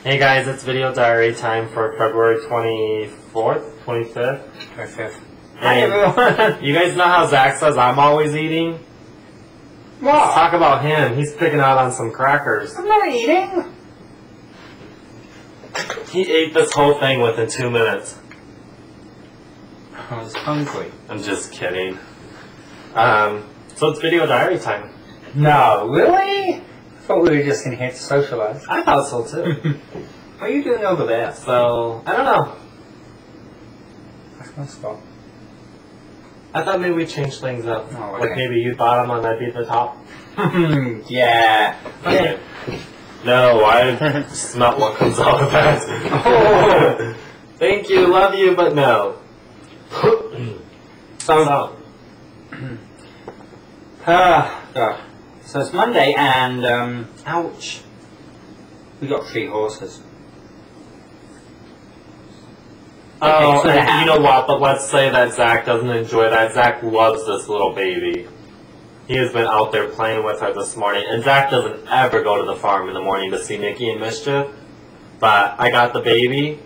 Hey guys, it's video diary time for February 24th, 25th. 25th. Hi everyone! You guys know how Zach says I'm always eating? What? Let's talk about him. He's picking out on some crackers. I'm not eating. He ate this whole thing within 2 minutes. I was hungry. I'm just kidding. So it's video diary time. No, really? I thought we were just in here to socialize. I thought so too. What are you doing over there? So, I don't know. That's gonna stop. I thought maybe we'd change things up. Oh, okay. Like maybe you bottom and I'd be at the top. Yeah. Okay. No, I smell what comes out of that. Oh. Thank you, love you, but no. So so it's Monday and ouch. We got 3 horses. Oh, Okay, so and you know what? But let's say that Zach doesn't enjoy that. Zach loves this little baby. He has been out there playing with her this morning. And Zach doesn't ever go to the farm in the morning to see Mickey and Mischief. But I got the baby.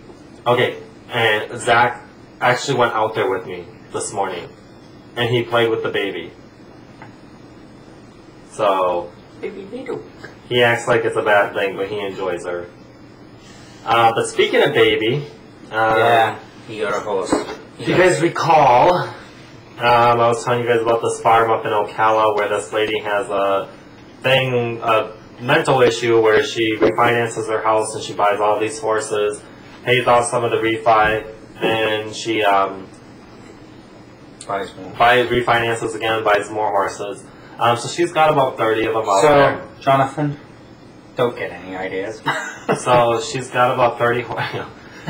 Okay, and Zach actually went out there with me this morning. And he played with the baby. So, he acts like it's a bad thing, but he enjoys her. But speaking of baby... yeah, you got a horse. If you guys recall, I was telling you guys about this farm up in Ocala where this lady has a mental issue where she refinances her house and she buys all these horses, pays off some of the refi, and she refinances again, buys more horses. So she's got about 30 of them out there. So, Jonathan, don't get any ideas. So she's got about 30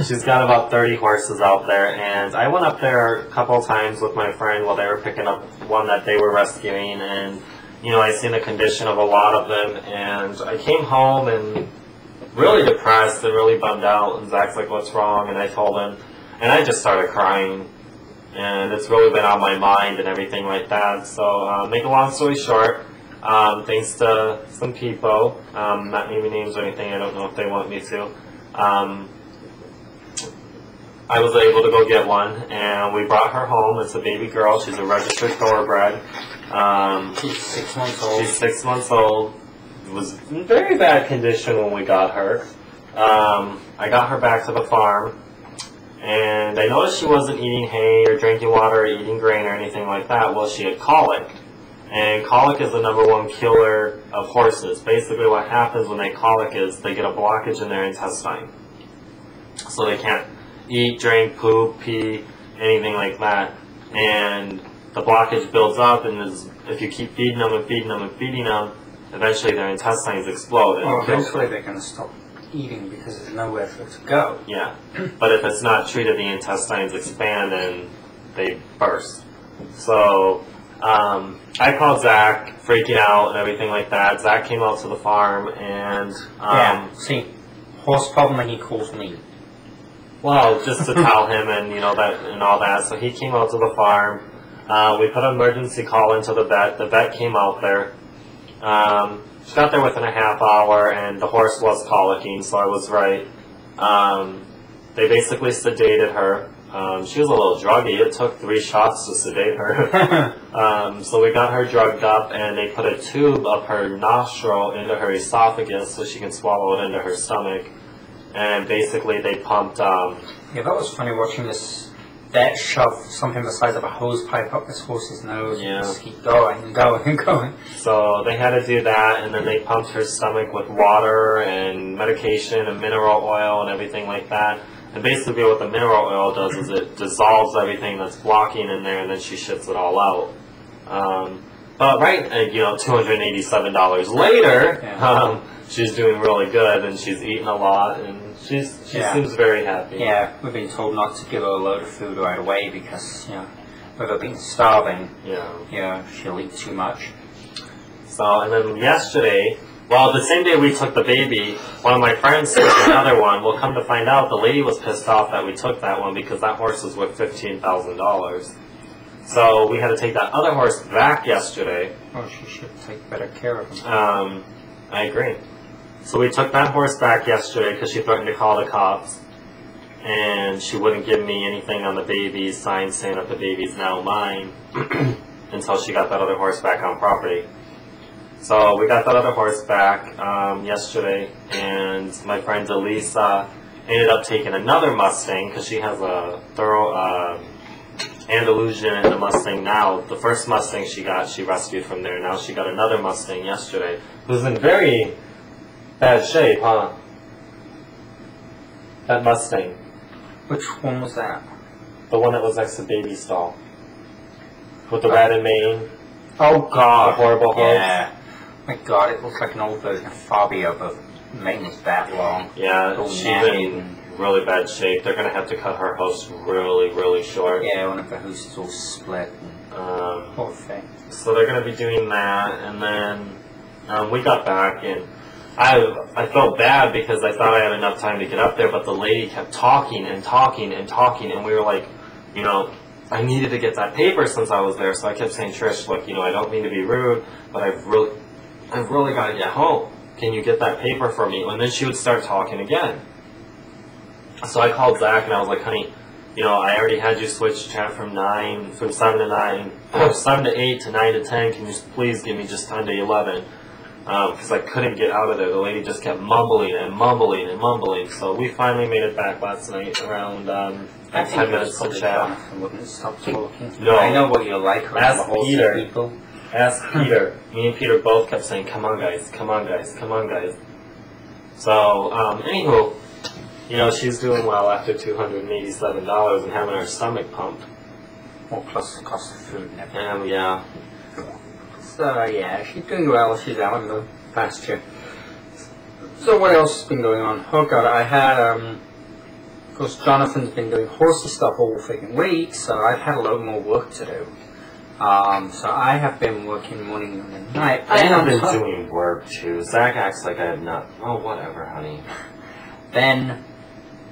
She's got about 30 horses out there, and I went up there a couple of times with my friend while they were picking up one that they were rescuing, and, you know, I seen the condition of a lot of them, and I came home and really depressed and really bummed out, and Zach's like, what's wrong? And I told him, and I just started crying, and it's really been on my mind and everything like that. So, make a long story short, thanks to some people, not naming names or anything, I don't know if they want me to, I was able to go get one, and we brought her home. It's a baby girl. She's a registered thoroughbred. She's 6 months old. She's 6 months old. It was in very bad condition when we got her. I got her back to the farm, and I noticed she wasn't eating hay or drinking water or eating grain or anything like that. Well, she had colic. And colic is the #1 killer of horses. Basically what happens when they colic is they get a blockage in their intestine. So they can't eat, drink, poop, pee, anything like that. And the blockage builds up, and if you keep feeding them and feeding them and feeding them, eventually their intestines explode. Well, eventually they're going to stop eating because there's nowhere for it to go. Yeah, but if it's not treated, the intestines expand and they burst. So I called Zach, freaking out and everything like that. Zach came out to the farm and... yeah, see, horse problem he calls me. Well, just to tell him and that and all that. So he came out to the farm. We put an emergency call into the vet. The vet came out there. She got there within a half hour, and the horse was colicking, so I was right. They basically sedated her. She was a little druggy. It took 3 shots to sedate her. So we got her drugged up, and they put a tube up her nostril into her esophagus so she can swallow it into her stomach. And basically they pumped... yeah, that was funny watching this vet shove something the size of a hose pipe up this horse's nose and just keep going and going and going. So they had to do that, and then they pumped her stomach with water and medication and mineral oil and everything like that. And basically what the mineral oil does is it dissolves everything that's blocking in there, and then she shits it all out. But $287 later... yeah. She's doing really good, and she's eating a lot, and she seems very happy. Yeah, we've been told not to give her a load of food right away because, with her being starving, she'll eat too much. So, and then yesterday, well, the same day we took the baby, one of my friends took another one. Well, come to find out, the lady was pissed off that we took that one because that horse was worth $15,000. So we had to take that other horse back yesterday. Oh, she should take better care of him. I agree. So we took that horse back yesterday because she threatened to call the cops. And she wouldn't give me anything on the baby's sign saying that the baby's now mine until she got that other horse back on property. So we got that other horse back yesterday, and my friend Elisa ended up taking another Mustang because she has a thorough Andalusian and a Mustang now. The first Mustang she got, she rescued from there. Now she got another Mustang yesterday, who's in very bad shape, huh? That Mustang. Which one was that? The one that was next to Baby Stall. With the rat and mane. Oh God. The horrible hooves. Yeah. My God, it looks like an old version of Fabio, but the mane is that long. Yeah, she's in really bad shape. They're going to have to cut her hooves really, really short. Yeah, one of the hooves is all split. Poor thing. So they're going to be doing that, and then we got back, and I felt bad because I thought I had enough time to get up there, but the lady kept talking and talking and talking, and we were like, you know, I needed to get that paper since I was there, so I kept saying, Trish, look, you know, I don't mean to be rude, but I've really got to get home. Can you get that paper for me? And then she would start talking again. So I called Zach, and I was like, honey, you know, I already had you switch chat from 7 to 9, 7 to 8 to 9 to 10. Can you please give me just 10 to 11? Because I couldn't get out of there. The lady just kept mumbling and mumbling and mumbling. So we finally made it back last night around 10 minutes to chat. Wouldn't stop talking. No. I know what you're like. Ask Peter. Ask Peter. Me and Peter both kept saying, come on guys, come on guys, come on guys. So, anywho, you know, she's doing well after $287 and having her stomach pumped. Well, plus the cost of food and everything. Yeah. So, yeah, she's doing well. She's out in the pasture. So, what else has been going on? Oh, God, I had, of course, Jonathan's been doing horsey stuff all freaking week, so I've had a lot more work to do. So I have been working morning and night. I have been doing work, too. Zach acts like I have not. Oh, whatever, honey. Then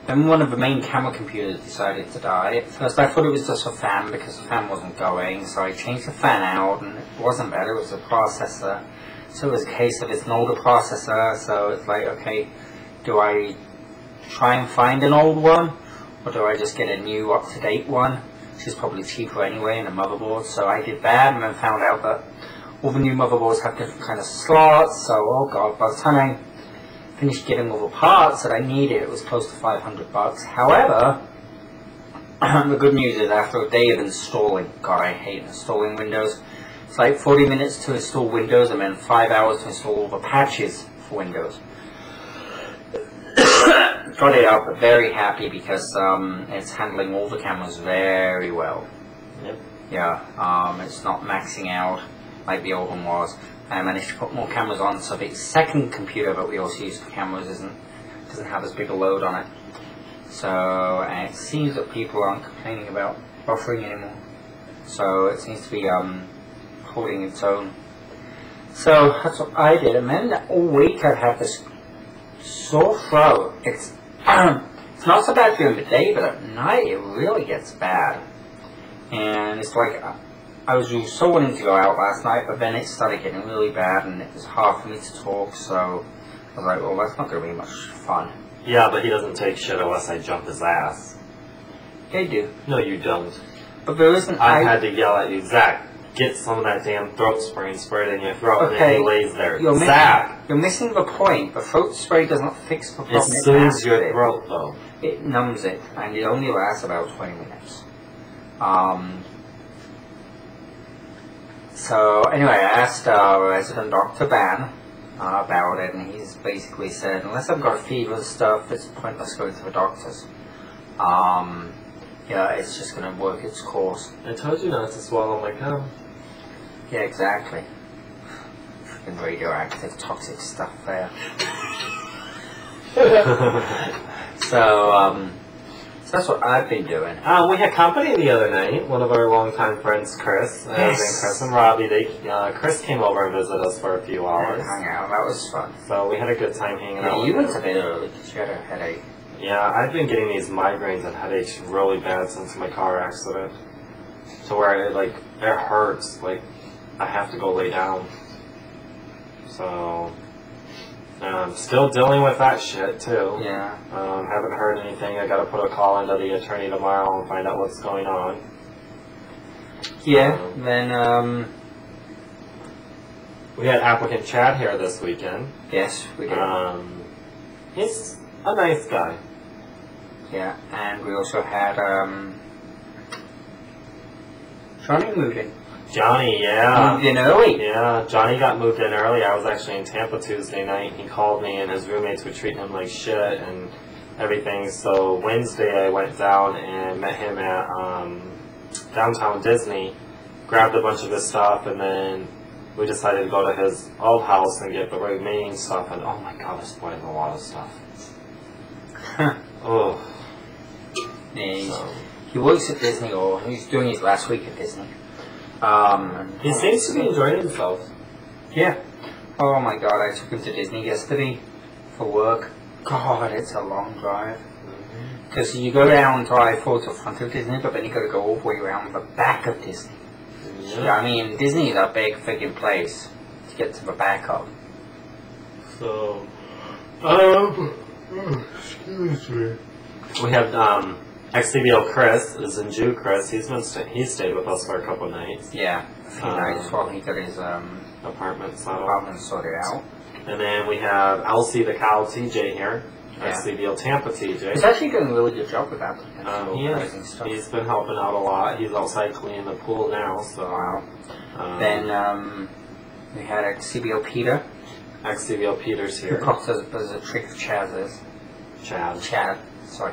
one of the main camera computers decided to die. At first I thought it was just a fan because the fan wasn't going, so I changed the fan out and it wasn't bad, it was a processor. So it was a case of it's an older processor, so it's like, okay, do I try and find an old one, or do I just get a new up-to-date one? Which is probably cheaper anyway in a motherboard, so I did that and then found out that all the new motherboards have different kind of slots, so oh god, by the time I finished getting all the parts that I needed, it was close to $500. However, the good news is after a day of installing, God, I hate installing Windows. It's like 40 minutes to install Windows and then 5 hours to install all the patches for Windows. Got it up, very happy because it's handling all the cameras very well. Yep. Yeah, it's not maxing out like the old one was. I managed to put more cameras on, so the second computer that we also use for cameras doesn't have as big a load on it. So, and it seems that people aren't complaining about buffering anymore. So it seems to be holding its own. So that's what I did, and then all week I've had this sore throat. It's not so bad during the day, but at night it really gets bad. And it's like I was so wanting to go out last night, but then it started getting really bad, and it was hard for me to talk. So I was like, well, that's not going to be much fun. Yeah, but he doesn't take shit unless I jump his ass. They do. No, you don't. But there isn't. I had to yell at you, Zach, get some of that damn throat spray and spray it in your throat, and then he lays there. Zach! You're missing the point. The throat spray does not fix the problem. It soothes your throat, though. It numbs it, and it only lasts about 20 minutes. So, anyway, I asked resident Dr. Ban about it, and he's basically said, unless I've got fever and stuff, it's pointless going to the doctors. Yeah, it's just going to work its course. I told you not to swallow my cum. Yeah, exactly. Freaking radioactive, toxic stuff there. So that's what I've been doing. We had company the other night. One of our longtime friends, Chris, Yes. and Chris and Robbie. Chris came over and visited us for a few hours. Hung out, that was fun. So we had a good time hanging out. Yeah, you went to bed early because you had a headache. Yeah, I've been getting these migraines and headaches really bad since my car accident. To where it hurts. Like, I have to go lay down. So, Still dealing with that shit too. Yeah. Haven't heard anything. I gotta put a call into the attorney tomorrow and find out what's going on. Yeah. Then we had applicant Chad here this weekend. yes, we did. He's a nice guy. Yeah, and we also had Johnny moved in. Johnny, yeah. Moved in early. Yeah, Johnny got moved in early. I was actually in Tampa Tuesday night. He called me and his roommates were treating him like shit and everything. So Wednesday I went down and met him at downtown Disney, grabbed a bunch of his stuff, and then we decided to go to his old house and get the remaining stuff. And oh my god, this boy has a lot of stuff. Oh. Yeah, he works at Disney, or he's doing his last week at Disney. He seems to be enjoying himself. Yeah. Oh my god, I took him to Disney yesterday for work. God, it's a long drive. Because you go down drive forward to the front of Disney, but then you got to go all the way around the back of Disney. Yeah. I mean, Disney is a big friggin' place to get to the back of. So, excuse me. We have XCBO Chris is in Jew Chris. He stayed with us for a couple nights. Yeah, a few nights while he got his apartment sorted out. And then we have Elsie the cow TJ here. Yeah. XCBO Tampa TJ. He's actually doing a really good job with that. He is. Stuff. He's been helping out a lot. He's outside cleaning the pool now. So. Wow. Then we had XCBO Peter. XCBO Peter's here. Who popped as a trick of Chaz's. Chad. Sorry.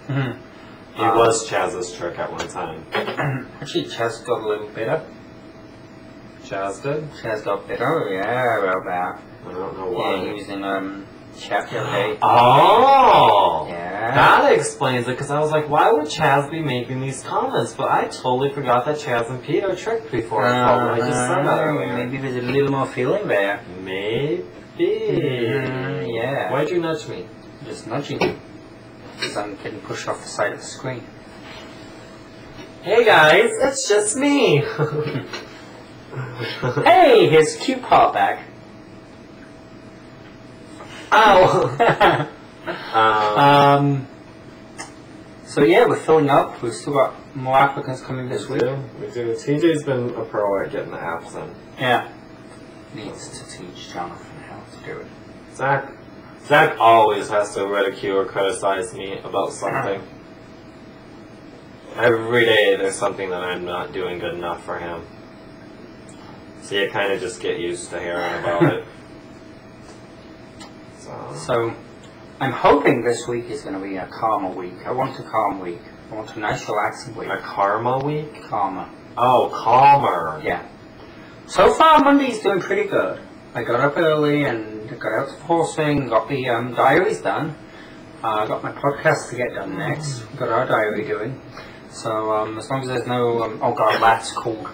He was Chaz's trick at one time. Actually, Chaz got a little bitter. Chaz did? Chaz got bitter, yeah, about that. I don't know why. Yeah, he was in chat the other day. Oh! Yeah. That explains it, because I was like, why would Chaz be making these comments? But I totally forgot that Chaz and Peter tricked before I called him. I just said that earlier. Maybe there's a little more feeling there. Maybe. Yeah. Why'd you nudge me? Just nudging you. Because I'm getting pushed off the side of the screen. Hey guys, it's just me. Hey, here's cute part back. Ow. So yeah, we're filling up. We've still got more applicants coming this week. We do. TJ's been a pro at getting the apps in. Yeah. Needs to teach Jonathan how to do it. Zach always has to ridicule or criticize me about something. Every day there's something that I'm not doing good enough for him. So you kind of just get used to hearing about it. So, I'm hoping this week is going to be a calmer week. I want a calm week. I want a nice relaxing week. A karma week? Calmer. Oh, calmer. Yeah. So far, Monday's doing pretty good. I got up early and got out the horse thing, got the diaries done. Got my podcast to get done next. Got our diary doing. So as long as there's no, oh god, that's cold.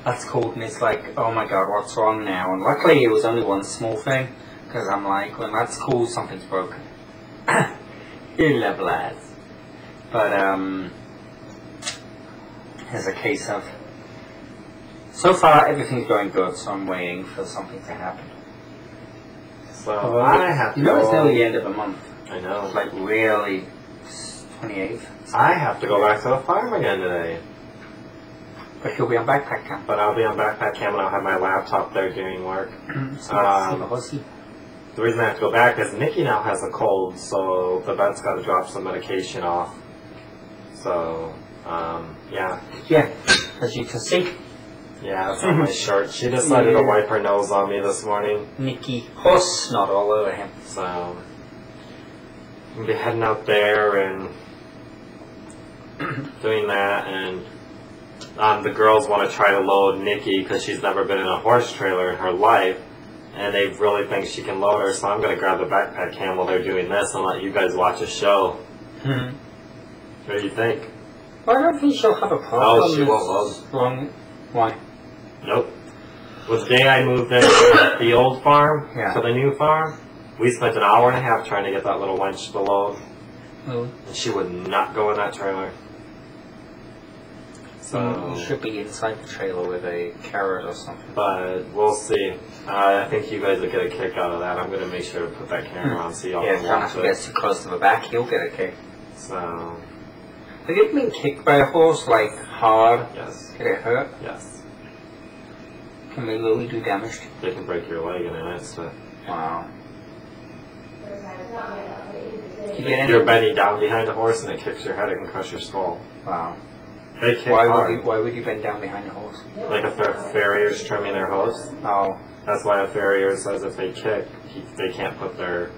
That's cold, and it's like, oh my god, what's wrong now? And luckily it was only one small thing, because I'm like, when that's cool, something's broken. You love lads. But there's a case of, so far everything's going good, so I'm waiting for something to happen. So I have to You know it's go. nearly the end of the month. I know. Like really, 28th. I have to go back to the farm again today. But he'll be on backpack camp. But I'll be on backpack cam and I'll have my laptop there doing work. The reason I have to go back is Nikki now has a cold, so the vet's got to drop some medication off. So, yeah. Yeah, as you can see. Yeah, it's on my shirt. She decided to wipe her nose on me this morning. Nikki horse snot all over him. So, we'll be heading out there and doing that, and the girls want to try to load Nikki because she's never been in a horse trailer in her life, and they really think she can load her, so I'm going to grab the backpack cam while they're doing this and let you guys watch a show. What do you think? Well, I don't think she'll have a problem. Oh, she won't load. Why? Nope. Well, the day I moved in from the old farm to the new farm, we spent an hour and a half trying to get that little wench to load. Really? And she would not go in that trailer. So you should be inside the trailer with a carrot or something. But we'll see. I think you guys will get a kick out of that. I'm gonna make sure to put that camera on so y'all Yeah, can if watch Jonathan it. gets too close to the back, he'll get a kick. So Have you ever been kicked by a horse, like, hard? yes, Did it hurt? yes, Can they really do damage? they can break your leg in an instant. Wow. You If get any? you're bending down behind a horse and it kicks your head, it can crush your skull. Wow. They kick hard. Why would you bend down behind a horse? Like if a farrier's trimming their hooves. Oh. That's why a farrier says if they kick, they can't put their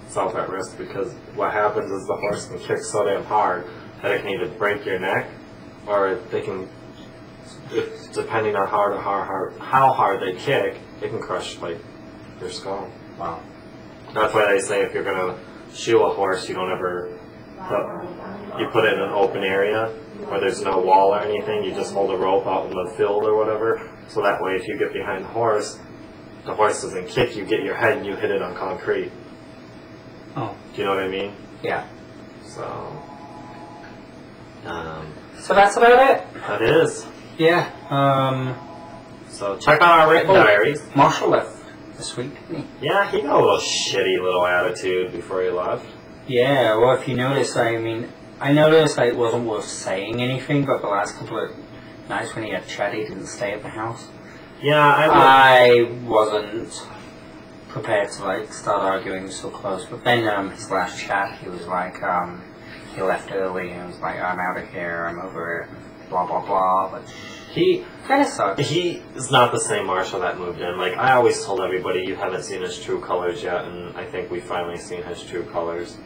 self at risk, because what happens is the horse can kick so damn hard that it can either break your neck, or they can, depending on how hard they kick, it can crush like your skull. Wow. That's why they say if you're gonna shoe a horse, you don't ever you put it in an open area where there's no wall or anything. You just hold a rope out in the field or whatever, so that way if you get behind the horse doesn't kick you, get your head and you hit it on concrete. Oh. Do you know what I mean? Yeah. So So that's about it. that is. Yeah. So check out our written diaries. Marshall left this week, didn't he? Yeah, he got a little shitty little attitude before he left. Yeah, well, if you notice, I noticed that it wasn't worth saying anything, but the last couple of nights when he had chat, he didn't stay at the house. Yeah, I wasn't prepared to, like, start arguing so close, but then, his last chat, he was like, he left early, and was like, I'm out of here, I'm over it, blah, blah, blah, but he kind of sucks. He is not the same Marshall that moved in. Like, I always told everybody, you haven't seen his true colors yet, and I think we've finally seen his true colors.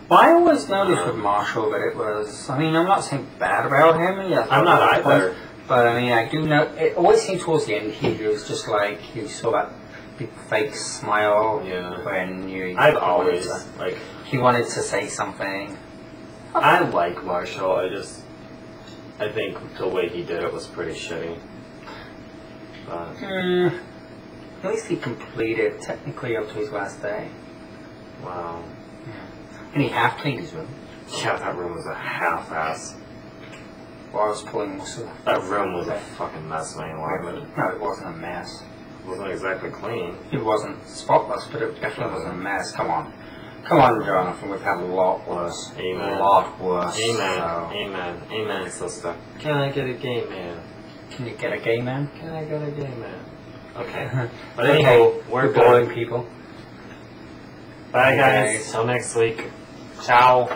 Well, I always noticed with Marshall that it was, I'm not saying bad about him. Yeah, I'm not either. But, I do know, it always seemed towards the end he was just like, you saw that big fake smile when you... I've always, he wanted to say something. I like Marshall, I think the way he did it was pretty shitty. But, at least he completed technically up to his last day. wow. And he half cleaned his room. Yeah, that room was a half-ass. While I was pulling most of That room was a fucking mess, man. No, it wasn't a mess. It wasn't exactly clean. It wasn't spotless, but it definitely wasn't a mess. Come on. Come on, Jonathan. We've had a lot worse. Amen. A lot worse. Amen. So. Amen. Amen, sister. Can I get a gay man? Can you get a gay man? Can I get a gay man? Okay. But Okay. anyhow, we're boring good. people. Bye, guys. Till next week. Ciao.